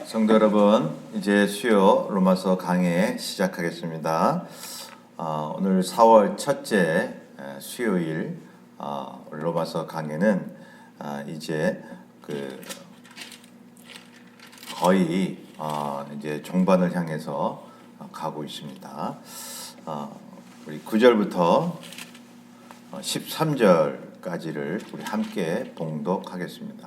성도 여러분, 이제 수요 로마서 강해 시작하겠습니다. 오늘 4월 첫째 수요일 로마서 강해는 이제 거의 이제 종반을 향해서 가고 있습니다. 우리 9절부터 13절까지를 우리 함께 봉독하겠습니다.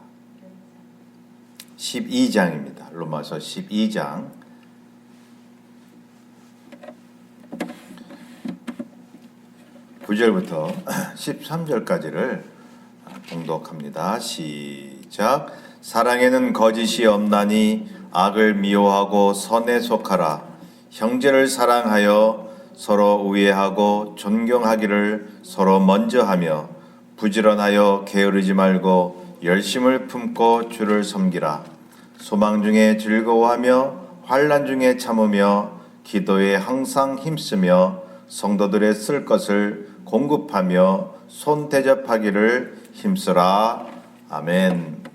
12장입니다. 로마서 12장 9절부터 13절까지를 봉독합니다. 시작. 사랑에는 거짓이 없나니 악을 미워하고 선에 속하라. 형제를 사랑하여 서로 우애하고 존경하기를 서로 먼저 하며 부지런하여 게으르지 말고 열심을 품고 주를 섬기라. 소망 중에 즐거워하며 환난 중에 참으며 기도에 항상 힘쓰며 성도들의 쓸 것을 공급하며 손 대접하기를 힘쓰라. 아멘.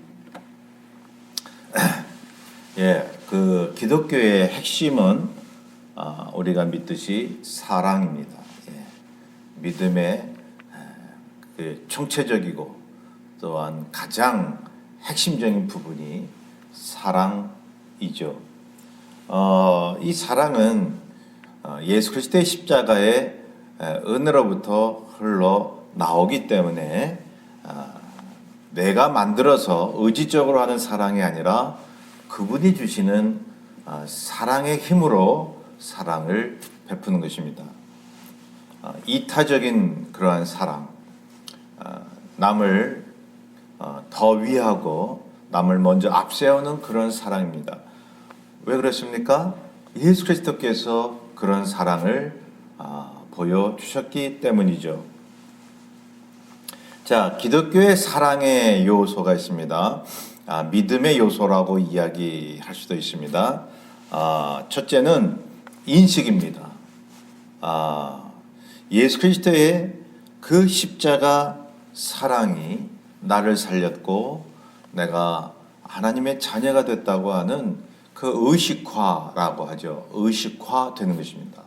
그 기독교의 핵심은 우리가 믿듯이 사랑입니다. 믿음의 총체적이고 또한 가장 핵심적인 부분이 사랑이죠. 이 사랑은 예수 그리스도의 십자가의 은혜로부터 흘러 나오기 때문에 내가 만들어서 의지적으로 하는 사랑이 아니라 그분이 주시는 사랑의 힘으로 사랑을 베푸는 것입니다. 이타적인 그러한 사랑, 남을 더 위하고 남을 먼저 앞세우는 그런 사랑입니다. 왜 그렇습니까? 예수 그리스도께서 그런 사랑을 보여주셨기 때문이죠. 자, 기독교의 사랑의 요소가 있습니다. 믿음의 요소라고 이야기할 수도 있습니다. 첫째는 인식입니다. 예수 그리스도의 그 십자가 사랑이 나를 살렸고 내가 하나님의 자녀가 됐다고 하는 그 의식화라고 하죠. 의식화되는 것입니다.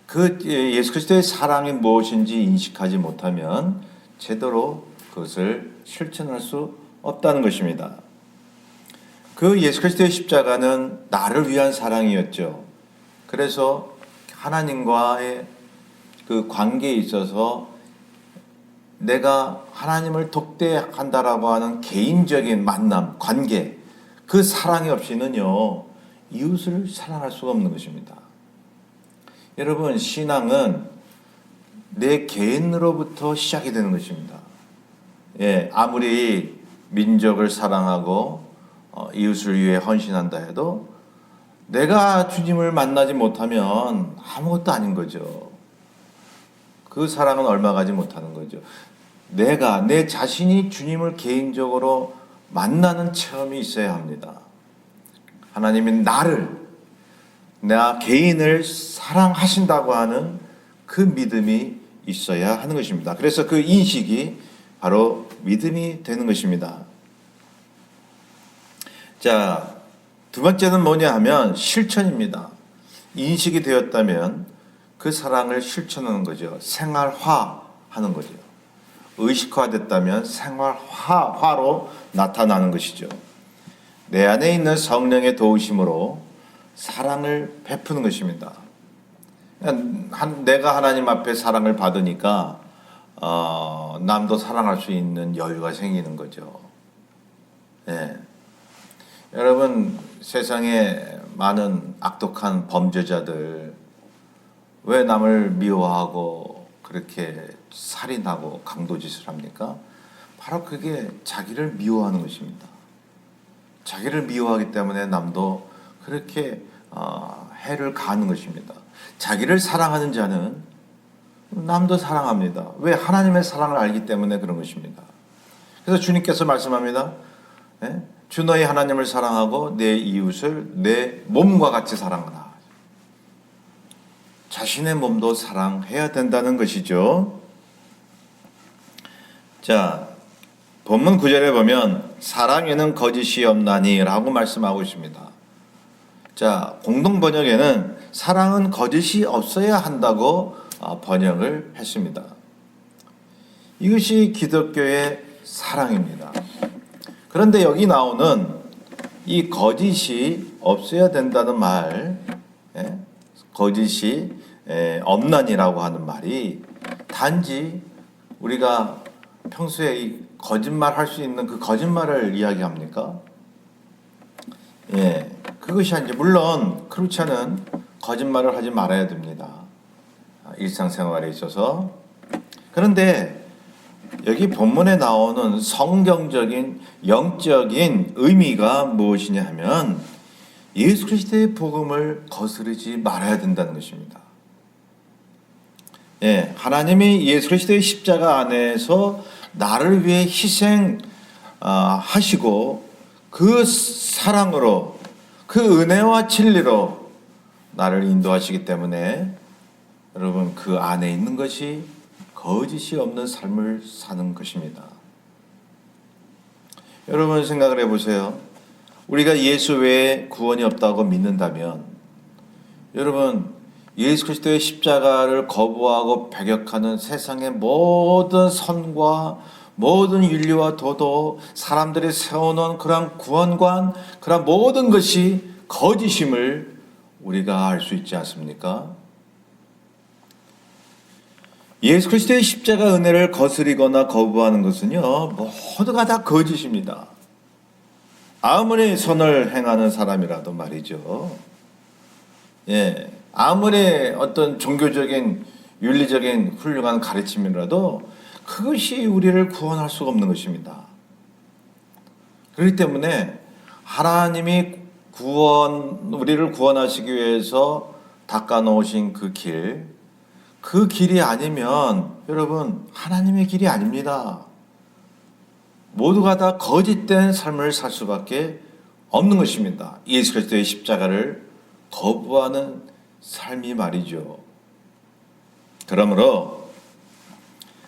그 예수 그리스도의 사랑이 무엇인지 인식하지 못하면 제대로 그것을 실천할 수 없다는 것입니다. 그 예수 그리스도의 십자가는 나를 위한 사랑이었죠. 그래서 하나님과의 그 관계에 있어서 내가 하나님을 독대한다라고 하는 개인적인 만남, 관계, 그 사랑이 없이는요, 이웃을 사랑할 수가 없는 것입니다. 여러분, 신앙은 내 개인으로부터 시작이 되는 것입니다. 아무리 민족을 사랑하고 이웃을 위해 헌신한다 해도 내가 주님을 만나지 못하면 아무것도 아닌 거죠. 그 사랑은 얼마 가지 못하는 거죠. 내 자신이 주님을 개인적으로 만나는 체험이 있어야 합니다. 하나님이 나 개인을 사랑하신다고 하는 그 믿음이 있어야 하는 것입니다. 그래서 그 인식이 바로 믿음이 되는 것입니다. 자, 두 번째는 뭐냐 하면 실천입니다. 인식이 되었다면 그 사랑을 실천하는 거죠. 생활화하는 거죠. 의식화됐다면 생활화로 나타나는 것이죠. 내 안에 있는 성령의 도우심으로 사랑을 베푸는 것입니다. 내가 하나님 앞에 사랑을 받으니까 남도 사랑할 수 있는 여유가 생기는 거죠. 여러분, 세상에 많은 악독한 범죄자들 왜 남을 미워하고 그렇게 살인하고 강도짓을 합니까? 바로 그게 자기를 미워하는 것입니다. 자기를 미워하기 때문에 남도 그렇게 해를 가하는 것입니다. 자기를 사랑하는 자는 남도 사랑합니다. 왜? 하나님의 사랑을 알기 때문에 그런 것입니다. 그래서 주님께서 말씀합니다. 주 너희 하나님을 사랑하고 내 이웃을 내 몸과 같이 사랑하라. 자신의 몸도 사랑해야 된다는 것이죠. 자, 본문 9절에 보면 사랑에는 거짓이 없나니라고 말씀하고 있습니다. 자, 공동 번역에는 사랑은 거짓이 없어야 한다고 번역을 했습니다. 이것이 기독교의 사랑입니다. 그런데 여기 나오는 이 거짓이 없어야 된다는 말, 거짓이 없나니라고 하는 말이 단지 우리가 평소에 이 거짓말 할 수 있는 그 거짓말을 이야기합니까? 그것이 아니죠. 물론 그렇지 않은 거짓말을 하지 말아야 됩니다. 일상생활에 있어서. 그런데 여기 본문에 나오는 성경적인 영적인 의미가 무엇이냐 하면 예수 그리스도의 복음을 거스르지 말아야 된다는 것입니다. 하나님이 예수 그리스도의 십자가 안에서 나를 위해 희생하시고 그 사랑으로 그 은혜와 진리로 나를 인도하시기 때문에 여러분 그 안에 있는 것이 거짓이 없는 삶을 사는 것입니다. 여러분 생각을 해보세요. 우리가 예수 외에 구원이 없다고 믿는다면 여러분 예수 그리스도의 십자가를 거부하고 배격하는 세상의 모든 선과 모든 윤리와 도덕, 사람들이 세워놓은 그런 구원관, 그런 모든 것이 거짓임을 우리가 알 수 있지 않습니까? 예수 그리스도의 십자가 은혜를 거스리거나 거부하는 것은요, 모두가 다 거짓입니다. 아무리 선을 행하는 사람이라도 말이죠. 아무리 어떤 종교적인 윤리적인 훌륭한 가르침이라도 그것이 우리를 구원할 수가 없는 것입니다. 그렇기 때문에 하나님이 우리를 구원하시기 위해서 닦아놓으신 그 길이 아니면 여러분 하나님의 길이 아닙니다. 모두가 다 거짓된 삶을 살 수밖에 없는 것입니다. 예수 그리스도의 십자가를 거부하는 삶이 말이죠. 그러므로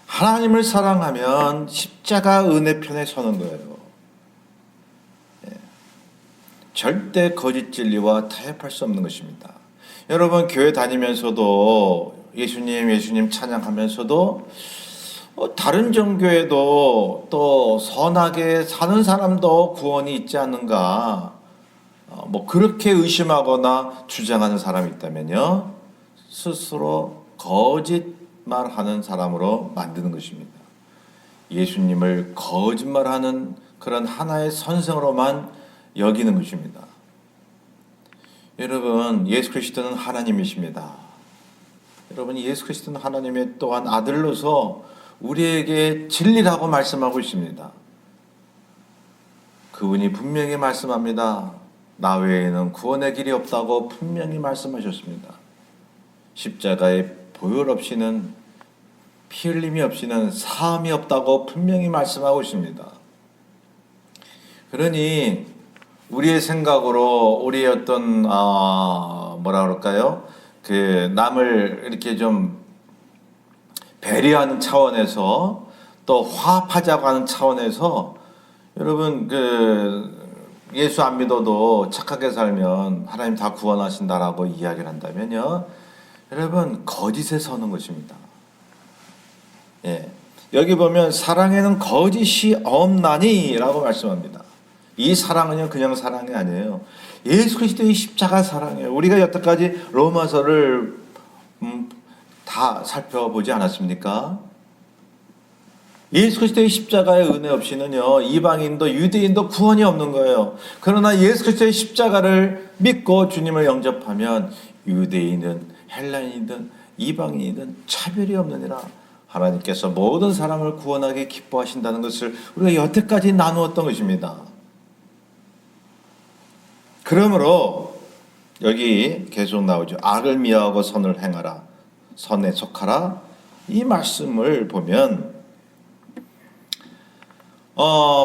하나님을 사랑하면 십자가 은혜 편에 서는 거예요. 절대 거짓 진리와 타협할 수 없는 것입니다. 여러분 교회 다니면서도 예수님 찬양하면서도 다른 종교에도 또 선하게 사는 사람도 구원이 있지 않는가 그렇게 의심하거나 주장하는 사람이 있다면요 스스로 거짓말하는 사람으로 만드는 것입니다. 예수님을 거짓말하는 그런 하나의 선생으로만 여기는 것입니다. 여러분 예수 그리스도는 하나님이십니다. 여러분 예수 그리스도는 하나님의 또한 아들로서 우리에게 진리라고 말씀하고 있습니다. 그분이 분명히 말씀합니다. 나 외에는 구원의 길이 없다고 분명히 말씀하셨습니다. 십자가에 보혈 없이는 피 흘림이 없이는 사함이 없다고 분명히 말씀하고 있습니다. 그러니 우리의 생각으로 우리의 어떤 그 남을 이렇게 좀 배려하는 차원에서 또 화합하자고 하는 차원에서 여러분 예수 안 믿어도 착하게 살면 하나님 다 구원하신다라고 이야기를 한다면요 여러분 거짓에 서는 것입니다. 여기 보면 사랑에는 거짓이 없나니 라고 말씀합니다. 이 사랑은요 그냥 사랑이 아니에요. 예수 그리스도의 십자가 사랑이에요. 우리가 여태까지 로마서를 다 살펴보지 않았습니까? 예수 그리스도의 십자가의 은혜 없이는요 이방인도 유대인도 구원이 없는 거예요. 그러나 예수 그리스도의 십자가를 믿고 주님을 영접하면 유대인이든 헬라인이든 이방인이든 차별이 없느니라. 하나님께서 모든 사람을 구원하게 기뻐하신다는 것을 우리가 여태까지 나누었던 것입니다. 그러므로 여기 계속 나오죠. 악을 미워하고 선을 행하라. 선에 속하라. 이 말씀을 보면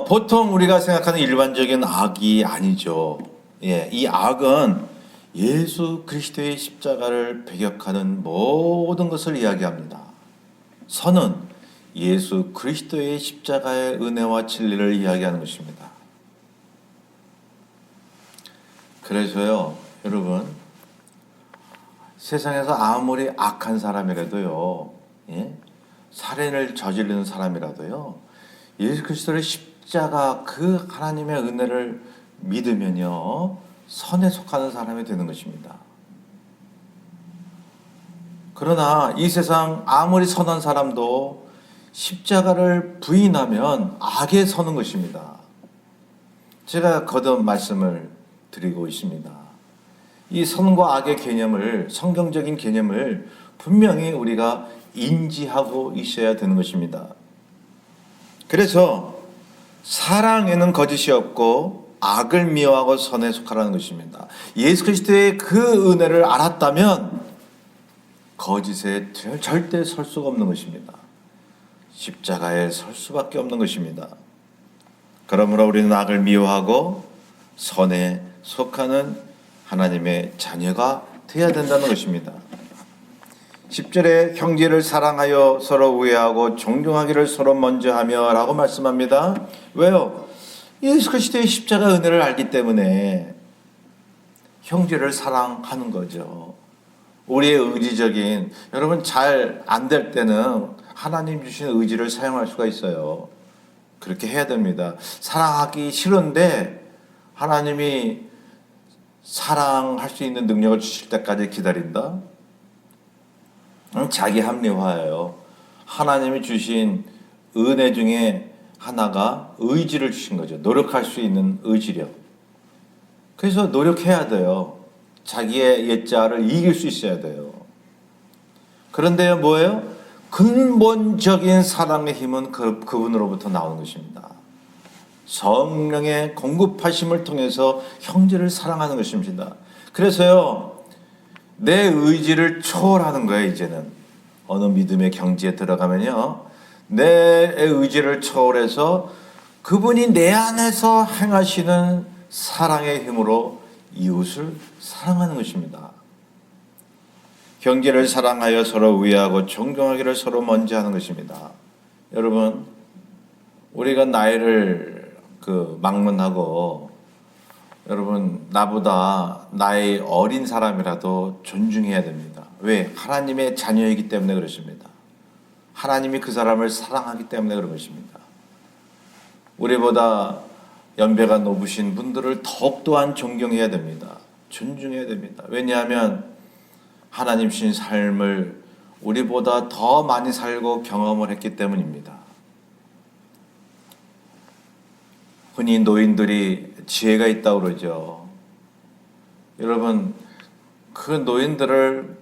보통 우리가 생각하는 일반적인 악이 아니죠. 이 악은 예수 그리스도의 십자가를 배격하는 모든 것을 이야기합니다. 선은 예수 그리스도의 십자가의 은혜와 진리를 이야기하는 것입니다. 그래서요, 여러분, 세상에서 아무리 악한 사람이라도요, 예? 살인을 저지르는 사람이라도요, 예수 그리스도의 십자가 그 하나님의 은혜를 믿으면요, 선에 속하는 사람이 되는 것입니다. 그러나 이 세상 아무리 선한 사람도 십자가를 부인하면 악에 서는 것입니다. 제가 거듭 말씀을 드리고 있습니다. 이 선과 악의 개념을, 성경적인 개념을 분명히 우리가 인지하고 있어야 되는 것입니다. 그래서 사랑에는 거짓이 없고 악을 미워하고 선에 속하라는 것입니다. 예수 그리스도의 그 은혜를 알았다면 거짓에 절대 설 수가 없는 것입니다. 십자가에 설 수밖에 없는 것입니다. 그러므로 우리는 악을 미워하고 선에 속하는 하나님의 자녀가 되어야 된다는 것입니다. 10절에 형제를 사랑하여 서로 우애하고 존경하기를 서로 먼저 하며 라고 말씀합니다. 왜요? 예수 그리스도의 십자가 은혜를 알기 때문에 형제를 사랑하는 거죠. 우리의 의지적인, 여러분 잘 안 될 때는 하나님 주신 의지를 사용할 수가 있어요. 그렇게 해야 됩니다. 사랑하기 싫은데 하나님이 사랑할 수 있는 능력을 주실 때까지 기다린다? 자기 합리화예요. 하나님이 주신 은혜 중에 하나가 의지를 주신 거죠. 노력할 수 있는 의지력. 그래서 노력해야 돼요. 자기의 옛자를 이길 수 있어야 돼요. 그런데요, 뭐예요? 근본적인 사랑의 힘은 그분으로부터 나오는 것입니다. 성령의 공급하심을 통해서 형제를 사랑하는 것입니다. 그래서요, 내 의지를 초월하는 거예요, 이제는. 어느 믿음의 경지에 들어가면요, 내 의지를 초월해서 그분이 내 안에서 행하시는 사랑의 힘으로 이웃을 사랑하는 것입니다. 형제를 사랑하여 서로 위하고 존경하기를 서로 먼저 하는 것입니다. 여러분, 우리가 나이를 막론하고 여러분 나보다 나이 어린 사람이라도 존중해야 됩니다. 왜? 하나님의 자녀이기 때문에 그렇습니다. 하나님이 그 사람을 사랑하기 때문에 그런 것입니다. 우리보다 연배가 높으신 분들을 더욱 또한 존경해야 됩니다. 존중해야 됩니다. 왜냐하면 하나님 주신 삶을 우리보다 더 많이 살고 경험을 했기 때문입니다. 흔히 노인들이 지혜가 있다고 그러죠. 여러분, 그 노인들을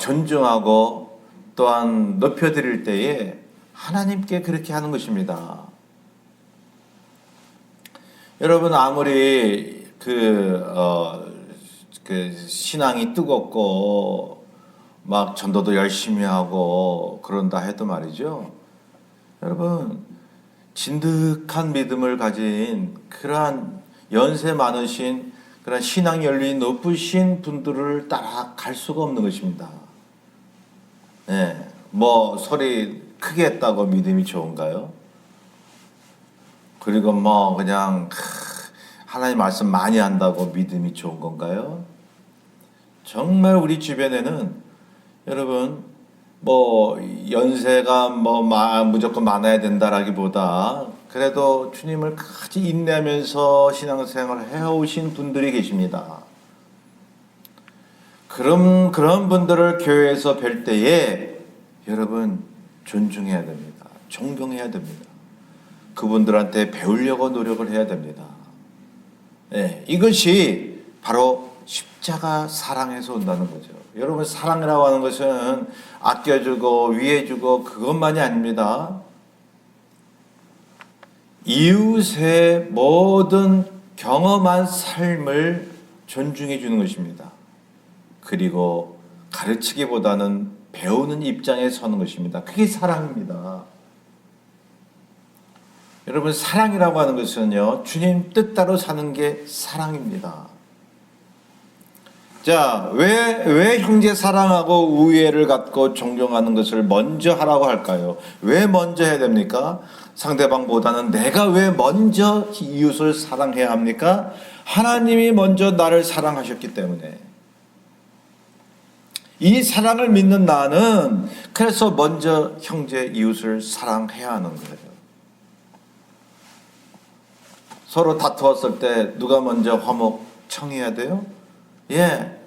존중하고 또한 높여드릴 때에 하나님께 그렇게 하는 것입니다. 여러분, 아무리 신앙이 뜨겁고 막 전도도 열심히 하고 그런다 해도 말이죠. 여러분, 진득한 믿음을 가진 그러한 연세 많으신 그런 신앙 연륜이 높으신 분들을 따라갈 수가 없는 것입니다. 네, 뭐 소리 크게 했다고 믿음이 좋은가요? 그리고 뭐 그냥 하나님 말씀 많이 한다고 믿음이 좋은 건가요? 정말 우리 주변에는 여러분 뭐 연세가 무조건 많아야 된다라기보다 그래도 주님을 같이 인내하면서 신앙생활을 해오신 분들이 계십니다. 그런 분들을 교회에서 뵐 때에 여러분 존중해야 됩니다. 존경해야 됩니다. 그분들한테 배우려고 노력을 해야 됩니다. 네, 이것이 바로 십자가 사랑에서 온다는 거죠. 여러분, 사랑이라고 하는 것은 아껴주고 위해주고 그것만이 아닙니다. 이웃의 모든 경험한 삶을 존중해 주는 것입니다. 그리고 가르치기보다는 배우는 입장에 서는 것입니다. 그게 사랑입니다. 여러분, 사랑이라고 하는 것은요, 주님 뜻대로 사는 게 사랑입니다. 자, 왜 형제 사랑하고 우애를 갖고 존경하는 것을 먼저 하라고 할까요? 왜 먼저 해야 됩니까? 상대방보다는 내가 왜 먼저 이웃을 사랑해야 합니까? 하나님이 먼저 나를 사랑하셨기 때문에. 이 사랑을 믿는 나는 그래서 먼저 형제 이웃을 사랑해야 하는 거예요. 서로 다투었을 때 누가 먼저 화목 청해야 돼요? 예,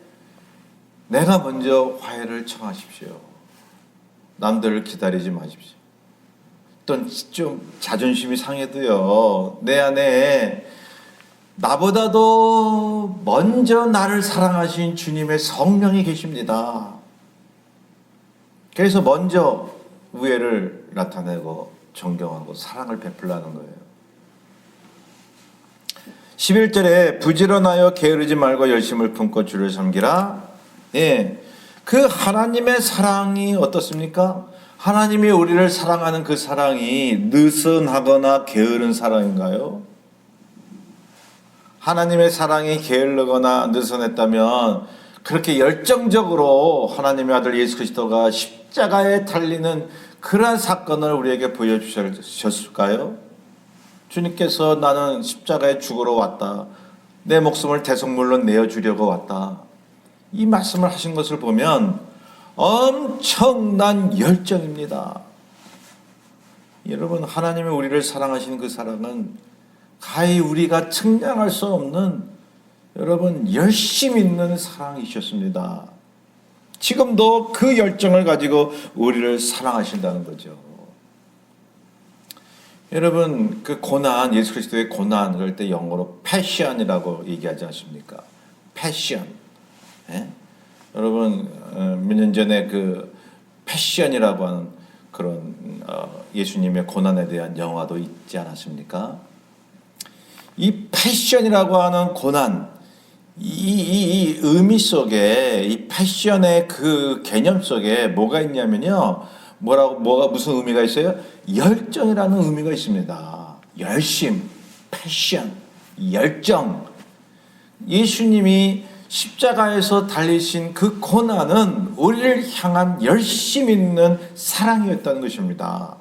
내가 먼저 화해를 청하십시오. 남들을 기다리지 마십시오. 또 좀 자존심이 상해도요, 내 안에 나보다도 먼저 나를 사랑하신 주님의 성령이 계십니다. 그래서 먼저 우애를 나타내고 존경하고 사랑을 베풀라는 거예요. 11절에 부지런하여 게으르지 말고 열심을 품고 주를 섬기라. 예, 그 하나님의 사랑이 어떻습니까? 하나님이 우리를 사랑하는 그 사랑이 느슨하거나 게으른 사랑인가요? 하나님의 사랑이 게을르거나 느슨했다면 그렇게 열정적으로 하나님의 아들 예수 그리스도가 십자가에 달리는 그러한 사건을 우리에게 보여주셨을까요? 주님께서 나는 십자가에 죽으러 왔다. 내 목숨을 대속물로 내어주려고 왔다. 이 말씀을 하신 것을 보면 엄청난 열정입니다. 여러분, 하나님이 우리를 사랑하시는 그 사랑은 가히 우리가 측량할 수 없는 여러분 열심 있는 사랑이셨습니다. 지금도 그 열정을 가지고 우리를 사랑하신다는 거죠. 여러분, 그 고난, 예수 그리스도의 고난, 그럴 때 영어로 패션이라고 얘기하지 않습니까? 패션. 예? 여러분, 몇 년 전에 그 패션이라고 하는 그런 예수님의 고난에 대한 영화도 있지 않았습니까? 이 패션이라고 하는 고난, 이 의미 속에, 이 패션의 그 개념 속에 뭐가 있냐면요. 무슨 의미가 있어요? 열정이라는 의미가 있습니다. 열심, 패션, 열정. 예수님이 십자가에서 달리신 그 고난은 우리를 향한 열심 있는 사랑이었다는 것입니다.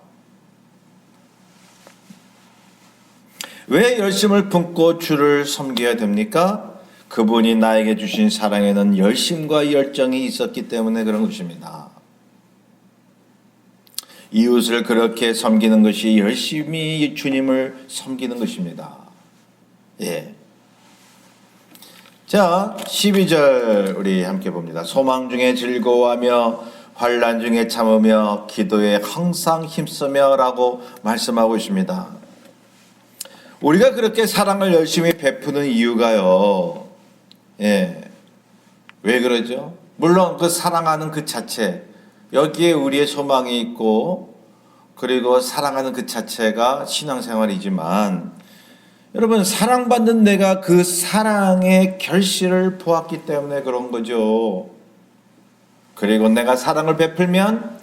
왜 열심을 품고 주를 섬겨야 됩니까? 그분이 나에게 주신 사랑에는 열심과 열정이 있었기 때문에 그런 것입니다. 이웃을 그렇게 섬기는 것이 열심히 주님을 섬기는 것입니다. 예. 자, 12절 우리 함께 봅니다. 소망 중에 즐거워하며 환난 중에 참으며 기도에 항상 힘쓰며 라고 말씀하고 있습니다. 우리가 그렇게 사랑을 열심히 베푸는 이유가요. 예. 왜 그러죠? 물론 그 사랑하는 그 자체, 여기에 우리의 소망이 있고 그리고 사랑하는 그 자체가 신앙생활이지만 여러분, 사랑받는 내가 그 사랑의 결실을 보았기 때문에 그런 거죠. 그리고 내가 사랑을 베풀면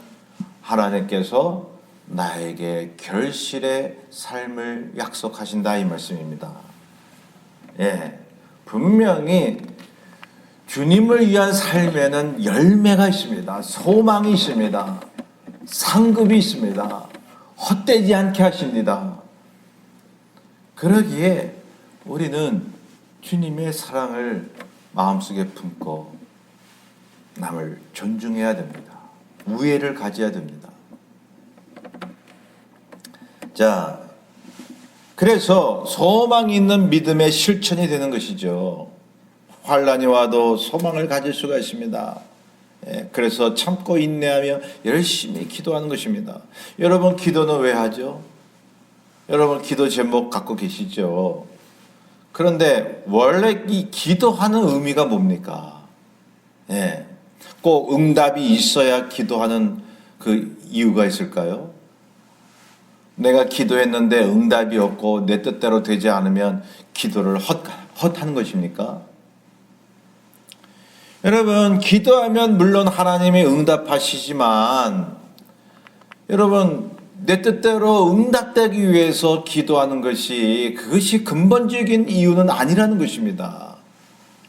하나님께서 나에게 결실의 삶을 약속하신다 이 말씀입니다. 예, 분명히 주님을 위한 삶에는 열매가 있습니다. 소망이 있습니다. 상급이 있습니다. 헛되지 않게 하십니다. 그러기에 우리는 주님의 사랑을 마음속에 품고 남을 존중해야 됩니다. 우애를 가져야 됩니다. 자, 그래서 소망이 있는 믿음의 실천이 되는 것이죠. 환난이 와도 소망을 가질 수가 있습니다. 그래서 참고 인내하며 열심히 기도하는 것입니다. 여러분, 기도는 왜 하죠? 여러분, 기도 제목 갖고 계시죠? 그런데 원래 이 기도하는 의미가 뭡니까? 꼭 응답이 있어야 기도하는 그 이유가 있을까요? 내가 기도했는데 응답이 없고 내 뜻대로 되지 않으면 기도를 헛하는 것입니까? 여러분, 기도하면 물론 하나님이 응답하시지만 여러분, 내 뜻대로 응답되기 위해서 기도하는 것이 그것이 근본적인 이유는 아니라는 것입니다.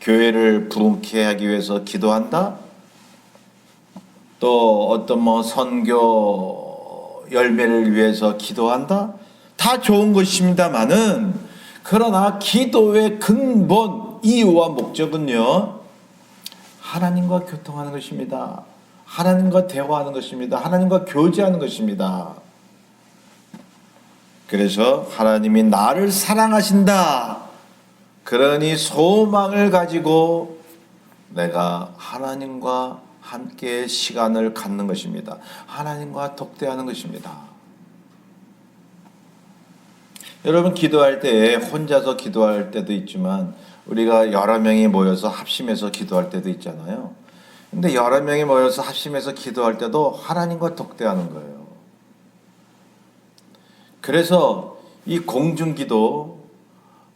교회를 부흥케 하기 위해서 기도한다. 또 어떤 선교 열매를 위해서 기도한다. 다 좋은 것입니다만은, 그러나 기도의 근본 이유와 목적은요, 하나님과 교통하는 것입니다. 하나님과 대화하는 것입니다. 하나님과 교제하는 것입니다. 그래서 하나님이 나를 사랑하신다. 그러니 소망을 가지고 내가 하나님과 함께 시간을 갖는 것입니다. 하나님과 독대하는 것입니다. 여러분, 기도할 때 혼자서 기도할 때도 있지만 우리가 여러 명이 모여서 합심해서 기도할 때도 있잖아요. 근데 여러 명이 모여서 합심해서 기도할 때도 하나님과 독대하는 거예요. 그래서 이 공중기도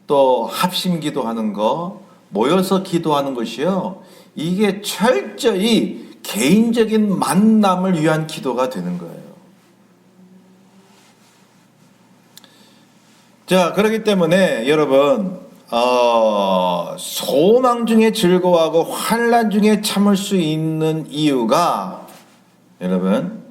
또 합심기도 하는 거, 모여서 기도하는 것이요, 이게 철저히 개인적인 만남을 위한 기도가 되는 거예요. 자, 그렇기 때문에 여러분, 소망 중에 즐거워하고 환난 중에 참을 수 있는 이유가 여러분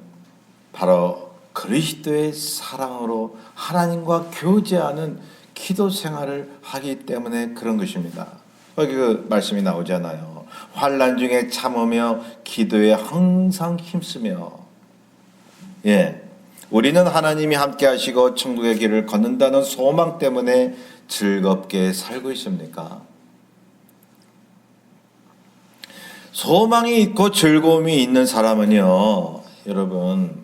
바로 그리스도의 사랑으로 하나님과 교제하는 기도 생활을 하기 때문에 그런 것입니다. 거기 그 말씀이 나오잖아요. 환난 중에 참으며 기도에 항상 힘쓰며. 예, 우리는 하나님이 함께 하시고 천국의 길을 걷는다는 소망 때문에 즐겁게 살고 있습니까? 소망이 있고 즐거움이 있는 사람은요, 여러분,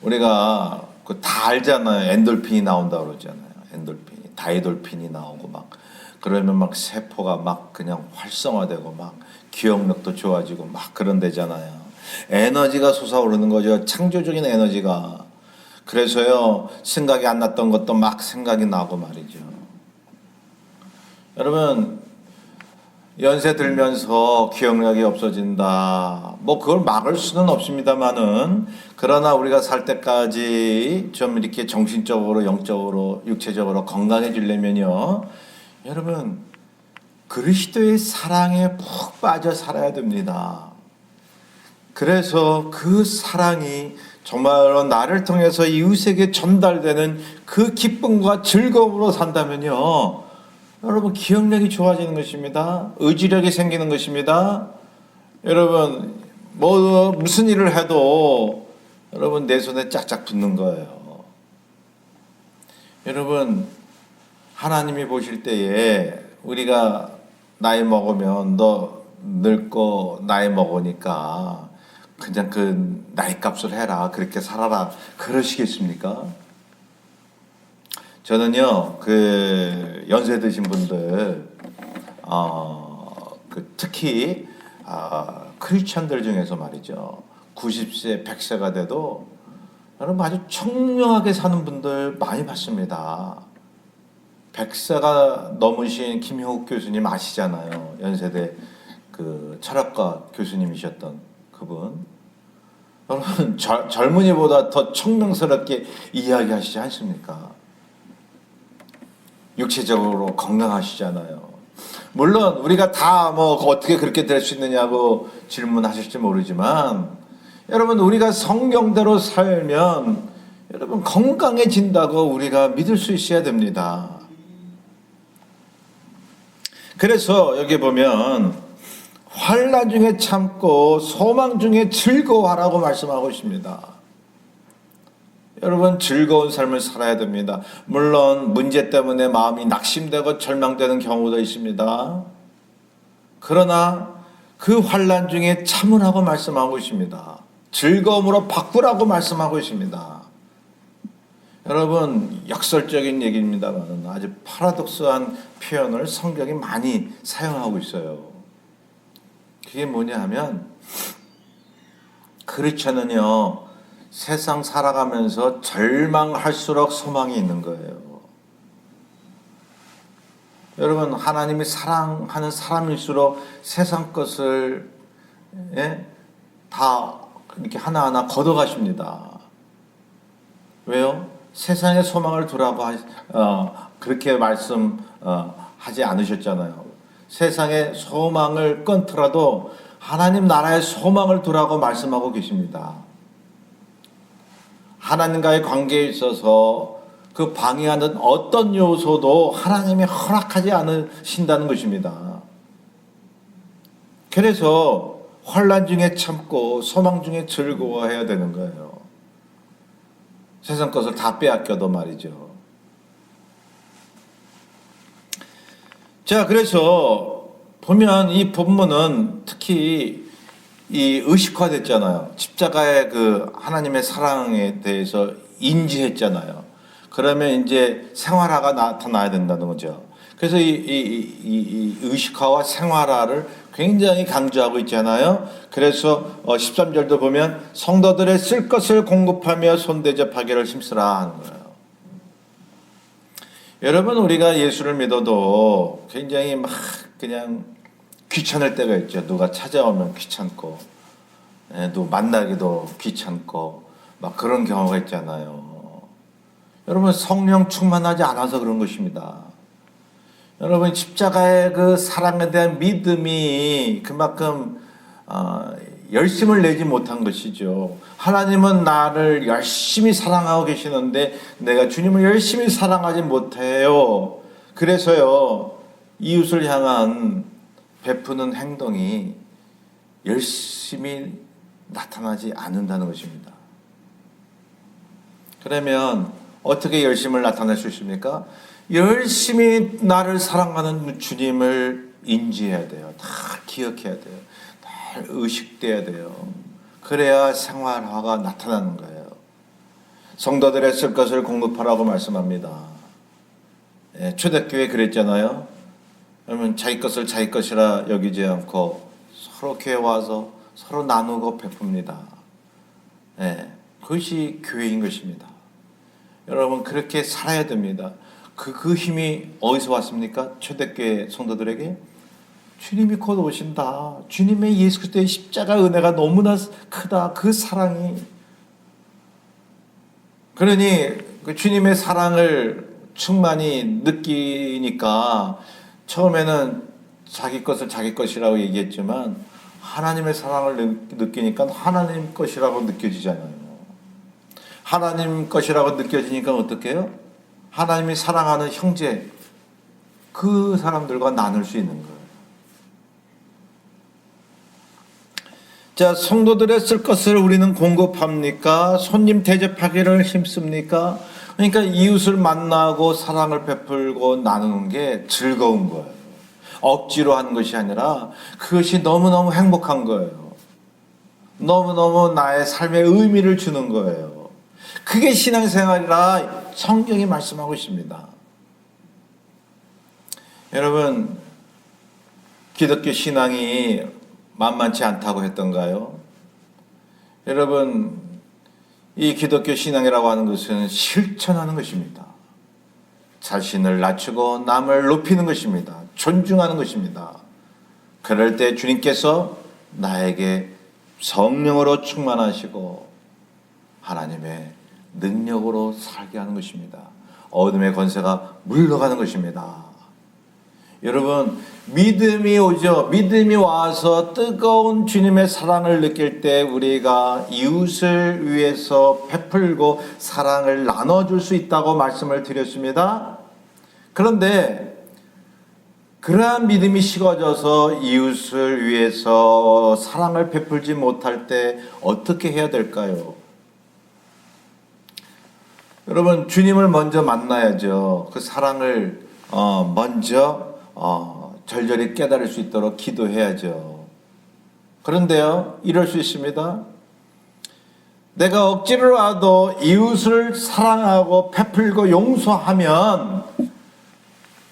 우리가 다 알잖아요. 엔돌핀이 나온다고 그러잖아요. 엔돌핀이, 다이돌핀이 나오고 막, 그러면 막 세포가 막 그냥 활성화되고 막 기억력도 좋아지고 막 그런 데잖아요. 에너지가 솟아오르는 거죠. 창조적인 에너지가. 그래서요, 생각이 안 났던 것도 막 생각이 나고 말이죠. 여러분, 연세 들면서 기억력이 없어진다. 그걸 막을 수는 없습니다만은, 그러나 우리가 살 때까지 좀 이렇게 정신적으로, 영적으로, 육체적으로 건강해지려면요, 여러분, 그리스도의 사랑에 푹 빠져 살아야 됩니다. 그래서 그 사랑이 정말로 나를 통해서 이웃에게 전달되는 그 기쁨과 즐거움으로 산다면요, 여러분, 기억력이 좋아지는 것입니다. 의지력이 생기는 것입니다. 여러분, 무슨 일을 해도 여러분 내 손에 짝짝 붙는 거예요. 여러분, 하나님이 보실 때에 우리가 나이 먹으면 너 늙고 나이 먹으니까 그냥 그 나이 값을 해라, 그렇게 살아라, 그러시겠습니까? 저는요, 그 연세 드신 분들, 특히 크리스천들 중에서 말이죠, 90세, 100세가 돼도 여러분 아주 청명하게 사는 분들 많이 봤습니다. 100세가 넘으신 김형욱 교수님 아시잖아요. 연세대 그 철학과 교수님이셨던 그분. 여러분, 젊은이보다 더 청명스럽게 이야기하시지 않습니까? 육체적으로 건강하시잖아요. 물론 우리가 다 어떻게 그렇게 될 수 있느냐고 질문하실지 모르지만, 여러분, 우리가 성경대로 살면 여러분 건강해진다고 우리가 믿을 수 있어야 됩니다. 그래서 여기 보면 환난 중에 참고 소망 중에 즐거워하라고 말씀하고 있습니다. 여러분, 즐거운 삶을 살아야 됩니다. 물론 문제 때문에 마음이 낙심되고 절망되는 경우도 있습니다. 그러나 그 환난 중에 참으라고 말씀하고 있습니다. 즐거움으로 바꾸라고 말씀하고 있습니다. 여러분, 역설적인 얘기입니다만 아주 파라독스한 표현을 성경이 많이 사용하고 있어요. 그게 뭐냐 하면, 크리스천은요, 세상 살아가면서 절망할수록 소망이 있는 거예요. 여러분, 하나님이 사랑하는 사람일수록 세상 것을 다 이렇게 하나하나 걷어가십니다. 왜요? 세상의 소망을 두라고 그렇게 말씀하지 않으셨잖아요. 세상의 소망을 끊더라도 하나님 나라의 소망을 두라고 말씀하고 계십니다. 하나님과의 관계에 있어서 그 방해하는 어떤 요소도 하나님이 허락하지 않으신다는 것입니다. 그래서 환난 중에 참고 소망 중에 즐거워해야 되는 거예요. 세상 것을 다 빼앗겨도 말이죠. 자, 그래서 보면 이 본문은 특히 이 의식화됐잖아요. 십자가의 그 하나님의 사랑에 대해서 인지했잖아요. 그러면 이제 생활화가 나타나야 된다는 거죠. 그래서 이 의식화와 생활화를 굉장히 강조하고 있잖아요. 그래서 13절도 보면 성도들의 쓸 것을 공급하며 손대접하기를 힘쓰라 하는 거예요. 여러분, 우리가 예수를 믿어도 굉장히 막 그냥 귀찮을 때가 있죠. 누가 찾아오면 귀찮고, 누구 만나기도 귀찮고, 막 그런 경우가 있잖아요. 여러분, 성령 충만하지 않아서 그런 것입니다. 여러분, 십자가의 그 사랑에 대한 믿음이 그만큼 열심을 내지 못한 것이죠. 하나님은 나를 열심히 사랑하고 계시는데 내가 주님을 열심히 사랑하지 못해요. 그래서요, 이웃을 향한 베푸는 행동이 열심히 나타나지 않는다는 것입니다. 그러면 어떻게 열심을 나타낼 수 있습니까? 열심히 나를 사랑하는 주님을 인지해야 돼요. 다 기억해야 돼요. 다 의식돼야 돼요. 그래야 생활화가 나타나는 거예요. 성도들의 쓸 것을 공급하라고 말씀합니다. 초대교회 그랬잖아요. 그러면 자기 것을 자기 것이라 여기지 않고 서로 교회 와서 서로 나누고 베풉니다. 그것이 교회인 것입니다. 여러분, 그렇게 살아야 됩니다. 그 힘이 어디서 왔습니까? 초대교회 성도들에게 주님이 곧 오신다. 주님의 예수 그리스도의 십자가 은혜가 너무나 크다. 그 사랑이. 그러니 그 주님의 사랑을 충만히 느끼니까 처음에는 자기 것을 자기 것이라고 얘기했지만 하나님의 사랑을 느끼니까 하나님 것이라고 느껴지잖아요. 하나님 것이라고 느껴지니까 어떻게 해요? 하나님이 사랑하는 형제, 그 사람들과 나눌 수 있는 거예요. 자, 성도들의 쓸 것을 우리는 공급합니까? 손님 대접하기를 힘씁니까? 그러니까 이웃을 만나고 사랑을 베풀고 나누는 게 즐거운 거예요. 억지로 하는 것이 아니라 그것이 너무너무 행복한 거예요. 너무너무 나의 삶에 의미를 주는 거예요. 그게 신앙생활이라 성경이 말씀하고 있습니다. 여러분, 기독교 신앙이 만만치 않다고 했던가요? 여러분, 이 기독교 신앙이라고 하는 것은 실천하는 것입니다. 자신을 낮추고 남을 높이는 것입니다. 존중하는 것입니다. 그럴 때 주님께서 나에게 성령으로 충만하시고 하나님의 능력으로 살게 하는 것입니다. 어둠의 권세가 물러가는 것입니다. 여러분, 믿음이 오죠. 믿음이 와서 뜨거운 주님의 사랑을 느낄 때 우리가 이웃을 위해서 베풀고 사랑을 나눠줄 수 있다고 말씀을 드렸습니다. 그런데 그러한 믿음이 식어져서 이웃을 위해서 사랑을 베풀지 못할 때 어떻게 해야 될까요? 여러분, 주님을 먼저 만나야죠. 그 사랑을 먼저 절절히 깨달을 수 있도록 기도해야죠. 그런데요, 이럴 수 있습니다. 내가 억지로라도 이웃을 사랑하고 베풀고 용서하면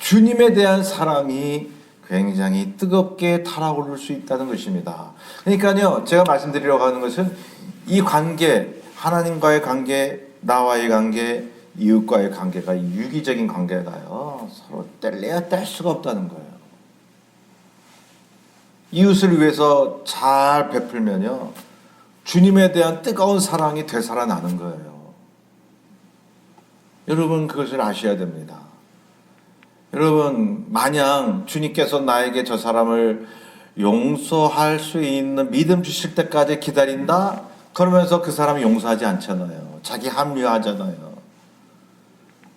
주님에 대한 사랑이 굉장히 뜨겁게 달아오를 수 있다는 것입니다. 그러니까요, 제가 말씀드리려고 하는 것은 이 관계, 하나님과의 관계, 나와의 관계, 이웃과의 관계가 유기적인 관계가요, 서로 뗄래야 뗄 수가 없다는 거예요. 이웃을 위해서 잘 베풀면요, 주님에 대한 뜨거운 사랑이 되살아나는 거예요. 여러분, 그것을 아셔야 됩니다. 여러분, 마냥 주님께서 나에게 저 사람을 용서할 수 있는 믿음 주실 때까지 기다린다? 그러면서 그 사람이 용서하지 않잖아요. 자기 합리화하잖아요.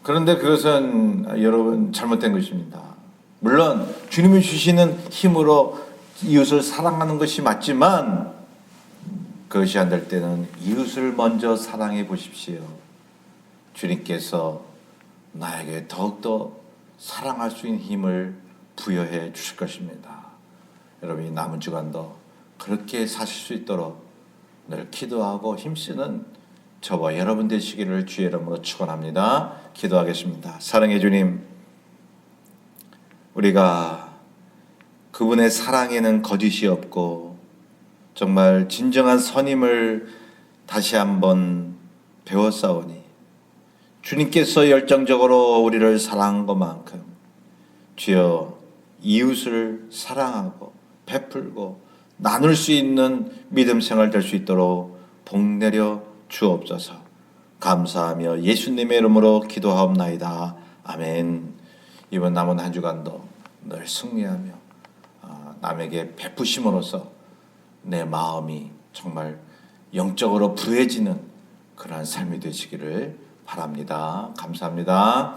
그런데 그것은 여러분 잘못된 것입니다. 물론 주님이 주시는 힘으로 이웃을 사랑하는 것이 맞지만 그것이 안 될 때는 이웃을 먼저 사랑해 보십시오. 주님께서 나에게 더욱더 사랑할 수 있는 힘을 부여해 주실 것입니다. 여러분이 남은 주간도 그렇게 사실 수 있도록 늘 기도하고 힘쓰는 저와 여러분 되시기를 주의 이름으로 축원합니다. 기도하겠습니다. 사랑해 주님, 우리가 그분의 사랑에는 거짓이 없고 정말 진정한 선임을 다시 한번 배웠사오니 주님께서 열정적으로 우리를 사랑한 것만큼 주여 이웃을 사랑하고 베풀고 나눌 수 있는 믿음 생활 될 수 있도록 복내려 주옵소서. 감사하며 예수님의 이름으로 기도하옵나이다. 아멘. 이번 남은 한 주간도 늘 승리하며 남에게 베푸심으로써 내 마음이 정말 영적으로 부해지는 그러한 삶이 되시기를 바랍니다. 감사합니다.